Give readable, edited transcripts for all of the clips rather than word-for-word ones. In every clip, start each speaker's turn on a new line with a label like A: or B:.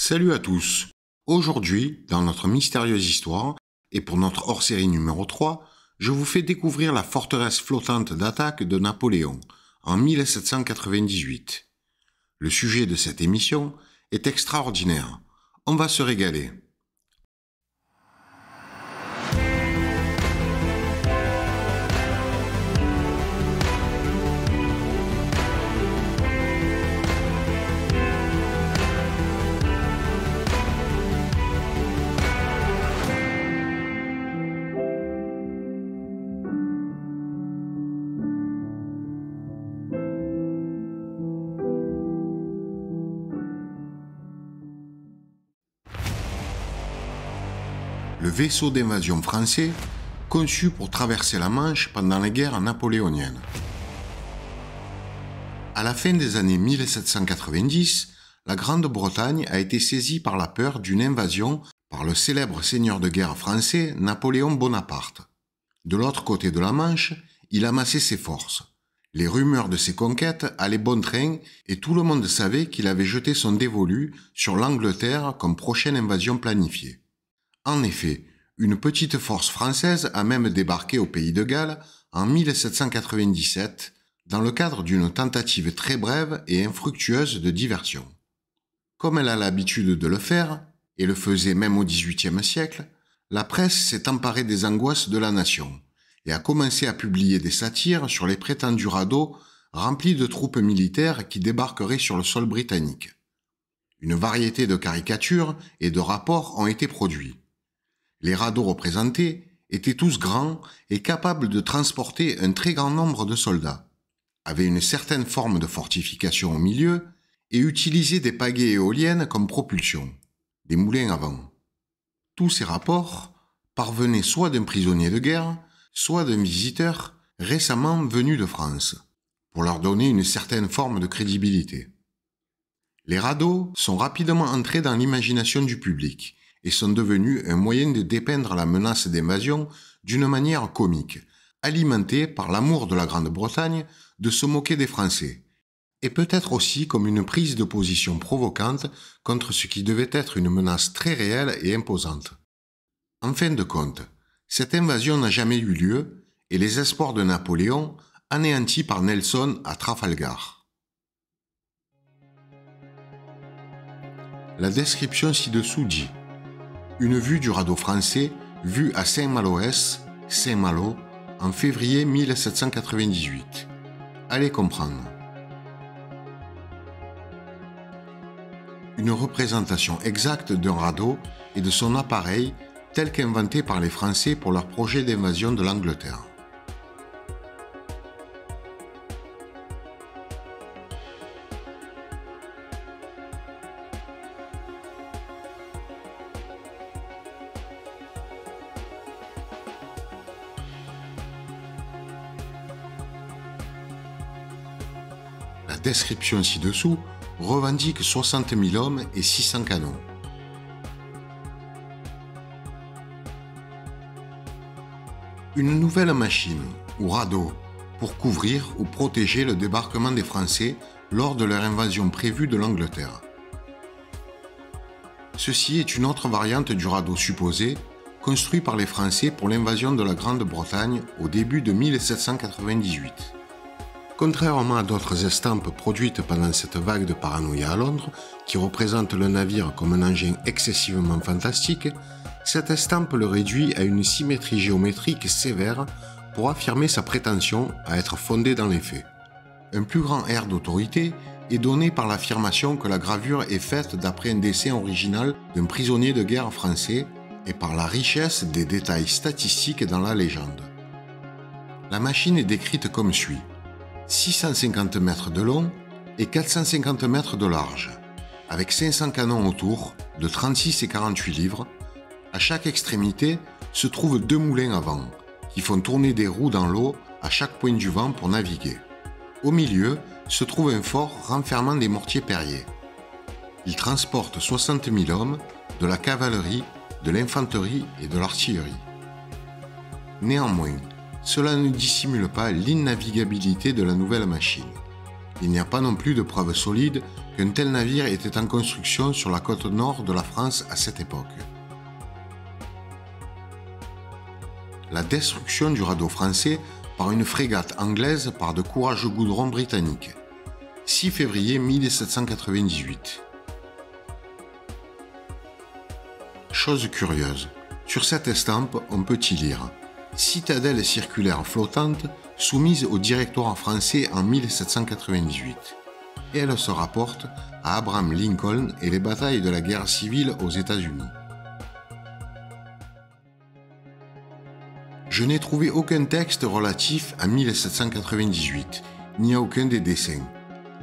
A: Salut à tous. Aujourd'hui, dans notre mystérieuse histoire, et pour notre hors-série numéro 3, je vous fais découvrir la forteresse flottante d'attaque de Napoléon, en 1798. Le sujet de cette émission est extraordinaire. On va se régaler. Le vaisseau d'invasion français, conçu pour traverser la Manche pendant les guerres napoléoniennes. À la fin des années 1790, la Grande-Bretagne a été saisie par la peur d'une invasion par le célèbre seigneur de guerre français Napoléon Bonaparte. De l'autre côté de la Manche, il amassait ses forces. Les rumeurs de ses conquêtes allaient bon train et tout le monde savait qu'il avait jeté son dévolu sur l'Angleterre comme prochaine invasion planifiée. En effet, une petite force française a même débarqué au pays de Galles en 1797 dans le cadre d'une tentative très brève et infructueuse de diversion. Comme elle a l'habitude de le faire, et le faisait même au XVIIIe siècle, la presse s'est emparée des angoisses de la nation et a commencé à publier des satires sur les prétendus radeaux remplis de troupes militaires qui débarqueraient sur le sol britannique. Une variété de caricatures et de rapports ont été produits. Les radeaux représentés étaient tous grands et capables de transporter un très grand nombre de soldats, avaient une certaine forme de fortification au milieu et utilisaient des pagaies éoliennes comme propulsion, des moulins à vent. Tous ces rapports parvenaient soit d'un prisonnier de guerre, soit d'un visiteur récemment venu de France, pour leur donner une certaine forme de crédibilité. Les radeaux sont rapidement entrés dans l'imagination du public et sont devenus un moyen de dépeindre la menace d'invasion d'une manière comique, alimentée par l'amour de la Grande-Bretagne de se moquer des Français, et peut-être aussi comme une prise de position provocante contre ce qui devait être une menace très réelle et imposante. En fin de compte, cette invasion n'a jamais eu lieu et les espoirs de Napoléon anéantis par Nelson à Trafalgar. La description ci-dessous dit: une vue du radeau français vue à Saint-Malo, en février 1798. Allez comprendre. Une représentation exacte d'un radeau et de son appareil tel qu'inventé par les Français pour leur projet d'invasion de l'Angleterre. La description ci-dessous revendique 60 000 hommes et 600 canons. Une nouvelle machine, ou radeau, pour couvrir ou protéger le débarquement des Français lors de leur invasion prévue de l'Angleterre. Ceci est une autre variante du radeau supposé, construit par les Français pour l'invasion de la Grande-Bretagne au début de 1798. Contrairement à d'autres estampes produites pendant cette vague de paranoïa à Londres, qui représentent le navire comme un engin excessivement fantastique, cette estampe le réduit à une symétrie géométrique sévère pour affirmer sa prétention à être fondée dans les faits. Un plus grand air d'autorité est donné par l'affirmation que la gravure est faite d'après un dessin original d'un prisonnier de guerre français et par la richesse des détails statistiques dans la légende. La machine est décrite comme suit: 650 mètres de long et 450 mètres de large, avec 500 canons autour, de 36 et 48 livres. À chaque extrémité se trouvent 2 moulins à vent, qui font tourner des roues dans l'eau à chaque point du vent pour naviguer. Au milieu se trouve un fort renfermant des mortiers Perrier. Il transporte 60 000 hommes, de la cavalerie, de l'infanterie et de l'artillerie. Néanmoins, cela ne dissimule pas l'innavigabilité de la nouvelle machine. Il n'y a pas non plus de preuves solides qu'un tel navire était en construction sur la côte nord de la France à cette époque. La destruction du radeau français par une frégate anglaise par de courageux goudrons britanniques. 6 février 1798. Chose curieuse, sur cette estampe, on peut y lire « Citadelle circulaire flottante soumise au directoire français en 1798 » et elle se rapporte à Abraham Lincoln et les batailles de la guerre civile aux États-Unis. Je n'ai trouvé aucun texte relatif à 1798, ni à aucun des dessins.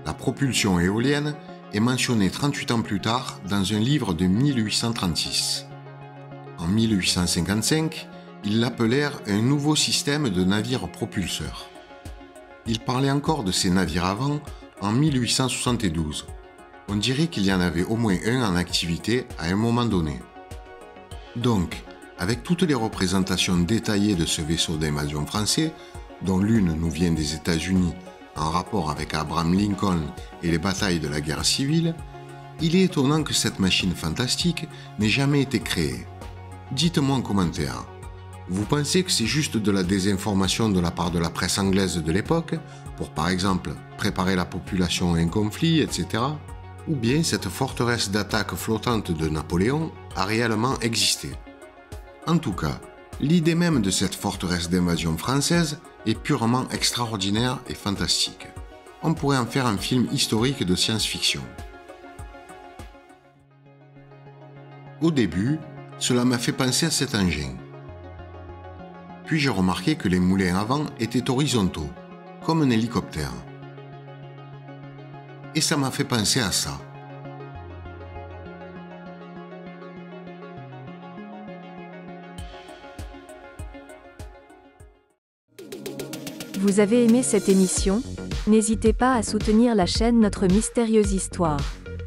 A: La propulsion éolienne est mentionnée 38 ans plus tard dans un livre de 1836. En 1855, ils l'appelèrent un nouveau système de navires propulseurs. Ils parlaient encore de ces navires avant en 1872. On dirait qu'il y en avait au moins un en activité à un moment donné. Donc, avec toutes les représentations détaillées de ce vaisseau d'invasion français, dont l'une nous vient des États-Unis en rapport avec Abraham Lincoln et les batailles de la guerre civile, il est étonnant que cette machine fantastique n'ait jamais été créée. Dites-moi en commentaire, vous pensez que c'est juste de la désinformation de la part de la presse anglaise de l'époque, pour par exemple préparer la population à un conflit, etc. Ou bien cette forteresse d'attaque flottante de Napoléon a réellement existé? En tout cas, l'idée même de cette forteresse d'invasion française est purement extraordinaire et fantastique. On pourrait en faire un film historique de science-fiction. Au début, cela m'a fait penser à cet engin. Puis j'ai remarqué que les moulins avant étaient horizontaux, comme un hélicoptère. Et ça m'a fait penser à ça.
B: Vous avez aimé cette émission? N'hésitez pas à soutenir la chaîne Notre Mystérieuse Histoire.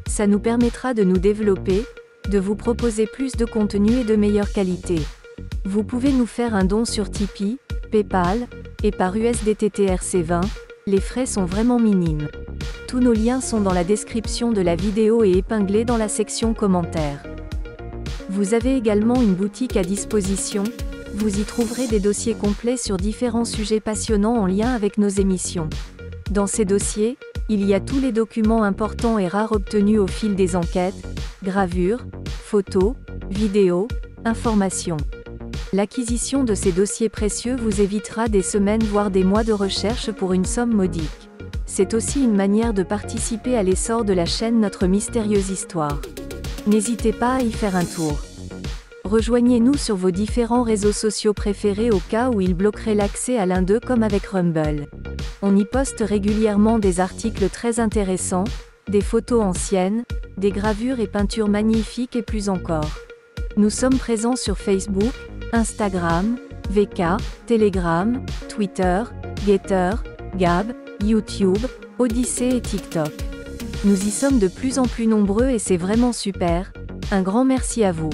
B: Ça nous permettra de nous développer, de vous proposer plus de contenu et de meilleure qualité. Vous pouvez nous faire un don sur Tipeee, PayPal, et par USDTTRC20, les frais sont vraiment minimes. Tous nos liens sont dans la description de la vidéo et épinglés dans la section commentaires. Vous avez également une boutique à disposition, vous y trouverez des dossiers complets sur différents sujets passionnants en lien avec nos émissions. Dans ces dossiers, il y a tous les documents importants et rares obtenus au fil des enquêtes, gravures, photos, vidéos, informations. L'acquisition de ces dossiers précieux vous évitera des semaines voire des mois de recherche pour une somme modique. C'est aussi une manière de participer à l'essor de la chaîne Notre Mystérieuse Histoire. N'hésitez pas à y faire un tour. Rejoignez-nous sur vos différents réseaux sociaux préférés au cas où ils bloqueraient l'accès à l'un d'eux comme avec Rumble. On y poste régulièrement des articles très intéressants, des photos anciennes, des gravures et peintures magnifiques et plus encore. Nous sommes présents sur Facebook, Instagram, VK, Telegram, Twitter, Getter, Gab, YouTube, Odyssée et TikTok. Nous y sommes de plus en plus nombreux et c'est vraiment super, un grand merci à vous.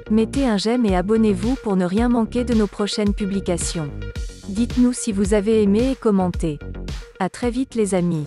B: Mettez un j'aime et abonnez-vous pour ne rien manquer de nos prochaines publications. Dites-nous si vous avez aimé et commentez. À très vite les amis.